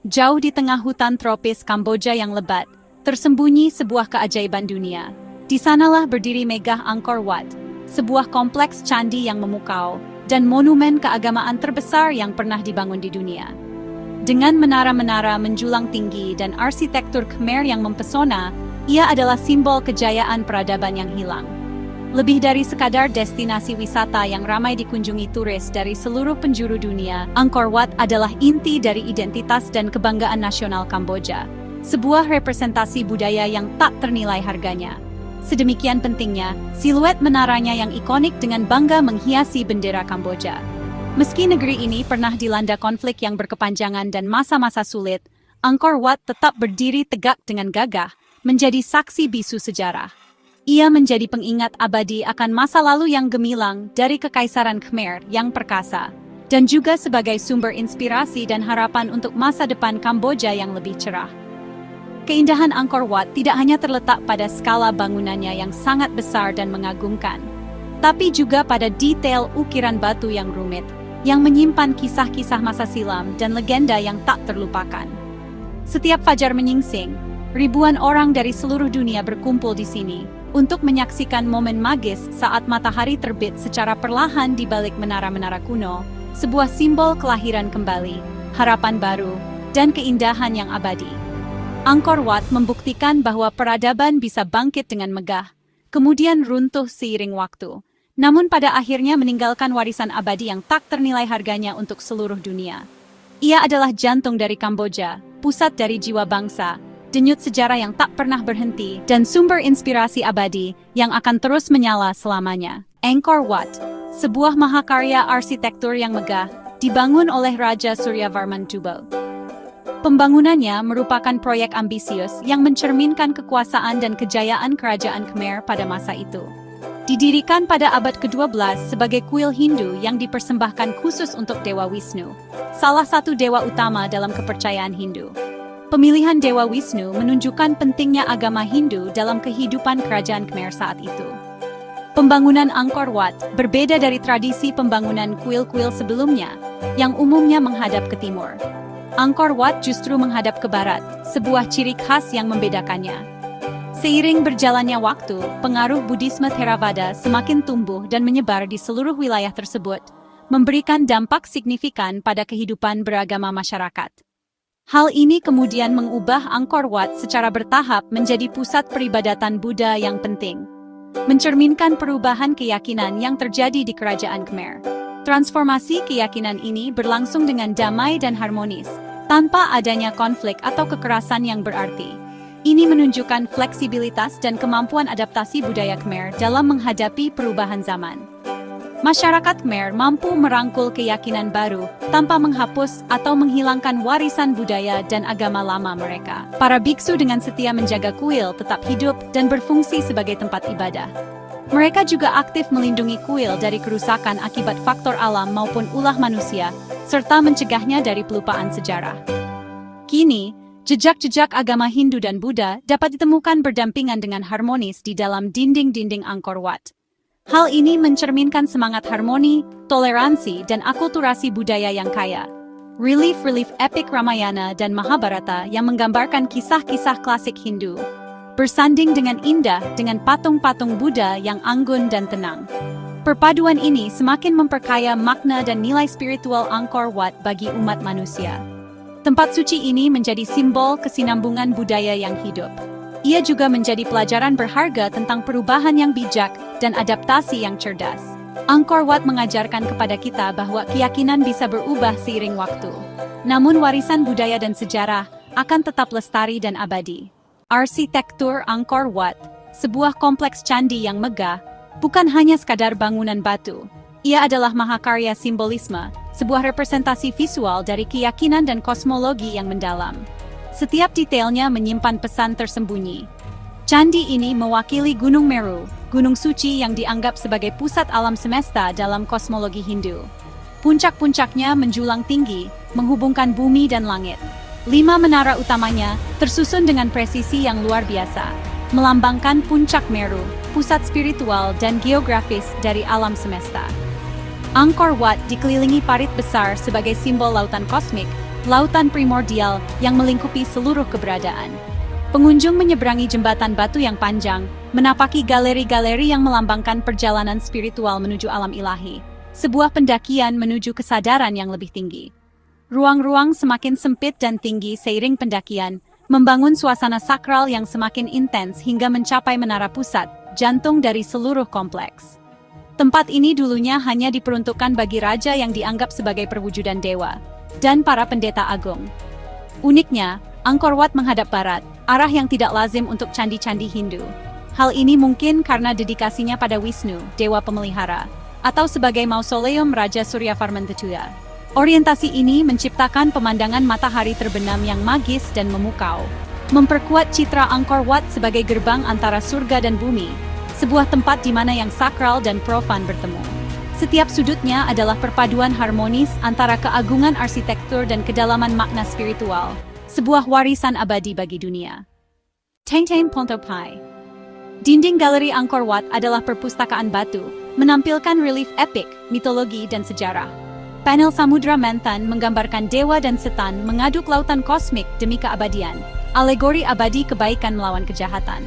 Jauh di tengah hutan tropis Kamboja yang lebat, tersembunyi sebuah keajaiban dunia. Di sanalah berdiri megah Angkor Wat, sebuah kompleks candi yang memukau, dan monumen keagamaan terbesar yang pernah dibangun di dunia. Dengan menara-menara menjulang tinggi dan arsitektur Khmer yang mempesona, ia adalah simbol kejayaan peradaban yang hilang. Lebih dari sekadar destinasi wisata yang ramai dikunjungi turis dari seluruh penjuru dunia, Angkor Wat adalah inti dari identitas dan kebanggaan nasional Kamboja. Sebuah representasi budaya yang tak ternilai harganya. Sedemikian pentingnya, siluet menaranya yang ikonik dengan bangga menghiasi bendera Kamboja. Meski negeri ini pernah dilanda konflik yang berkepanjangan dan masa-masa sulit, Angkor Wat tetap berdiri tegak dengan gagah, menjadi saksi bisu sejarah. Ia menjadi pengingat abadi akan masa lalu yang gemilang dari Kekaisaran Khmer yang perkasa, dan juga sebagai sumber inspirasi dan harapan untuk masa depan Kamboja yang lebih cerah. Keindahan Angkor Wat tidak hanya terletak pada skala bangunannya yang sangat besar dan mengagumkan, tapi juga pada detail ukiran batu yang rumit, yang menyimpan kisah-kisah masa silam dan legenda yang tak terlupakan. Setiap fajar menyingsing, ribuan orang dari seluruh dunia berkumpul di sini untuk menyaksikan momen magis saat matahari terbit secara perlahan di balik menara-menara kuno, sebuah simbol kelahiran kembali, harapan baru, dan keindahan yang abadi. Angkor Wat membuktikan bahwa peradaban bisa bangkit dengan megah, kemudian runtuh seiring waktu, namun pada akhirnya meninggalkan warisan abadi yang tak ternilai harganya untuk seluruh dunia. Ia adalah jantung dari Kamboja, pusat dari jiwa bangsa, denyut sejarah yang tak pernah berhenti, dan sumber inspirasi abadi yang akan terus menyala selamanya. Angkor Wat, sebuah mahakarya arsitektur yang megah, dibangun oleh Raja Suryavarman II. Pembangunannya merupakan proyek ambisius yang mencerminkan kekuasaan dan kejayaan kerajaan Khmer pada masa itu. Didirikan pada abad ke-12 sebagai kuil Hindu yang dipersembahkan khusus untuk Dewa Wisnu, salah satu dewa utama dalam kepercayaan Hindu. Pemilihan Dewa Wisnu menunjukkan pentingnya agama Hindu dalam kehidupan kerajaan Khmer saat itu. Pembangunan Angkor Wat berbeda dari tradisi pembangunan kuil-kuil sebelumnya, yang umumnya menghadap ke timur. Angkor Wat justru menghadap ke barat, sebuah ciri khas yang membedakannya. Seiring berjalannya waktu, pengaruh Buddhisme Theravada semakin tumbuh dan menyebar di seluruh wilayah tersebut, memberikan dampak signifikan pada kehidupan beragama masyarakat. Hal ini kemudian mengubah Angkor Wat secara bertahap menjadi pusat peribadatan Buddha yang penting, mencerminkan perubahan keyakinan yang terjadi di kerajaan Khmer. Transformasi keyakinan ini berlangsung dengan damai dan harmonis, tanpa adanya konflik atau kekerasan yang berarti. Ini menunjukkan fleksibilitas dan kemampuan adaptasi budaya Khmer dalam menghadapi perubahan zaman. Masyarakat Khmer mampu merangkul keyakinan baru tanpa menghapus atau menghilangkan warisan budaya dan agama lama mereka. Para biksu dengan setia menjaga kuil tetap hidup dan berfungsi sebagai tempat ibadah. Mereka juga aktif melindungi kuil dari kerusakan akibat faktor alam maupun ulah manusia, serta mencegahnya dari pelupaan sejarah. Kini, jejak-jejak agama Hindu dan Buddha dapat ditemukan berdampingan dengan harmonis di dalam dinding-dinding Angkor Wat. Hal ini mencerminkan semangat harmoni, toleransi, dan akulturasi budaya yang kaya. Relief-relief epik Ramayana dan Mahabharata yang menggambarkan kisah-kisah klasik Hindu, bersanding dengan indah dengan patung-patung Buddha yang anggun dan tenang. Perpaduan ini semakin memperkaya makna dan nilai spiritual Angkor Wat bagi umat manusia. Tempat suci ini menjadi simbol kesinambungan budaya yang hidup. Ia juga menjadi pelajaran berharga tentang perubahan yang bijak dan adaptasi yang cerdas. Angkor Wat mengajarkan kepada kita bahwa keyakinan bisa berubah seiring waktu. Namun warisan budaya dan sejarah akan tetap lestari dan abadi. Arsitektur Angkor Wat, sebuah kompleks candi yang megah, bukan hanya sekadar bangunan batu. Ia adalah mahakarya simbolisme, sebuah representasi visual dari keyakinan dan kosmologi yang mendalam. Setiap detailnya menyimpan pesan tersembunyi. Candi ini mewakili Gunung Meru, gunung suci yang dianggap sebagai pusat alam semesta dalam kosmologi Hindu. Puncak-puncaknya menjulang tinggi, menghubungkan bumi dan langit. 5 menara utamanya tersusun dengan presisi yang luar biasa, melambangkan puncak Meru, pusat spiritual dan geografis dari alam semesta. Angkor Wat dikelilingi parit besar sebagai simbol lautan kosmik, lautan primordial yang melingkupi seluruh keberadaan. Pengunjung menyeberangi jembatan batu yang panjang, menapaki galeri-galeri yang melambangkan perjalanan spiritual menuju alam ilahi, sebuah pendakian menuju kesadaran yang lebih tinggi. Ruang-ruang semakin sempit dan tinggi seiring pendakian, membangun suasana sakral yang semakin intens hingga mencapai menara pusat, jantung dari seluruh kompleks. Tempat ini dulunya hanya diperuntukkan bagi raja yang dianggap sebagai perwujudan dewa, dan para pendeta agung. Uniknya, Angkor Wat menghadap barat, arah yang tidak lazim untuk candi-candi Hindu. Hal ini mungkin karena dedikasinya pada Wisnu, dewa pemelihara, atau sebagai mausoleum Raja Suryavarman II. Orientasi ini menciptakan pemandangan matahari terbenam yang magis dan memukau, memperkuat citra Angkor Wat sebagai gerbang antara surga dan bumi, sebuah tempat di mana yang sakral dan profan bertemu. Setiap sudutnya adalah perpaduan harmonis antara keagungan arsitektur dan kedalaman makna spiritual, sebuah warisan abadi bagi dunia. Tengteng Ponto Pai. Dinding galeri Angkor Wat adalah perpustakaan batu, menampilkan relief epik, mitologi, dan sejarah. Panel Samudra Manthan menggambarkan dewa dan setan mengaduk lautan kosmik demi keabadian, alegori abadi kebaikan melawan kejahatan.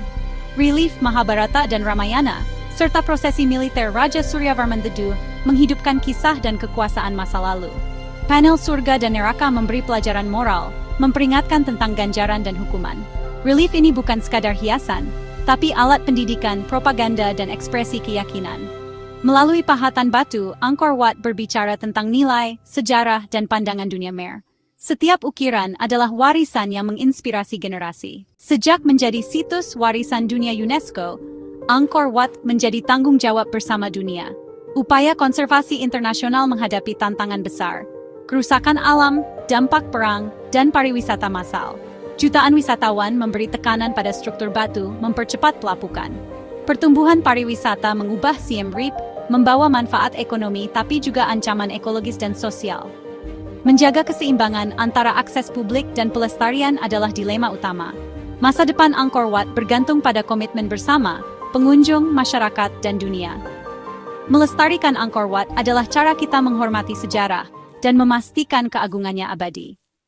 Relief Mahabharata dan Ramayana, serta prosesi militer Raja Suryavarman II menghidupkan kisah dan kekuasaan masa lalu. Panel Surga dan Neraka memberi pelajaran moral, memperingatkan tentang ganjaran dan hukuman. Relief ini bukan sekadar hiasan, tapi alat pendidikan, propaganda, dan ekspresi keyakinan. Melalui pahatan batu, Angkor Wat berbicara tentang nilai, sejarah, dan pandangan dunia mer. Setiap ukiran adalah warisan yang menginspirasi generasi. Sejak menjadi situs warisan dunia UNESCO, Angkor Wat menjadi tanggung jawab bersama dunia. Upaya konservasi internasional menghadapi tantangan besar, kerusakan alam, dampak perang, dan pariwisata massal. Jutaan wisatawan memberi tekanan pada struktur batu, mempercepat pelapukan. Pertumbuhan pariwisata mengubah Siem Reap, membawa manfaat ekonomi tapi juga ancaman ekologis dan sosial. Menjaga keseimbangan antara akses publik dan pelestarian adalah dilema utama. Masa depan Angkor Wat bergantung pada komitmen bersama, pengunjung, masyarakat, dan dunia. Melestarikan Angkor Wat adalah cara kita menghormati sejarah dan memastikan keagungannya abadi.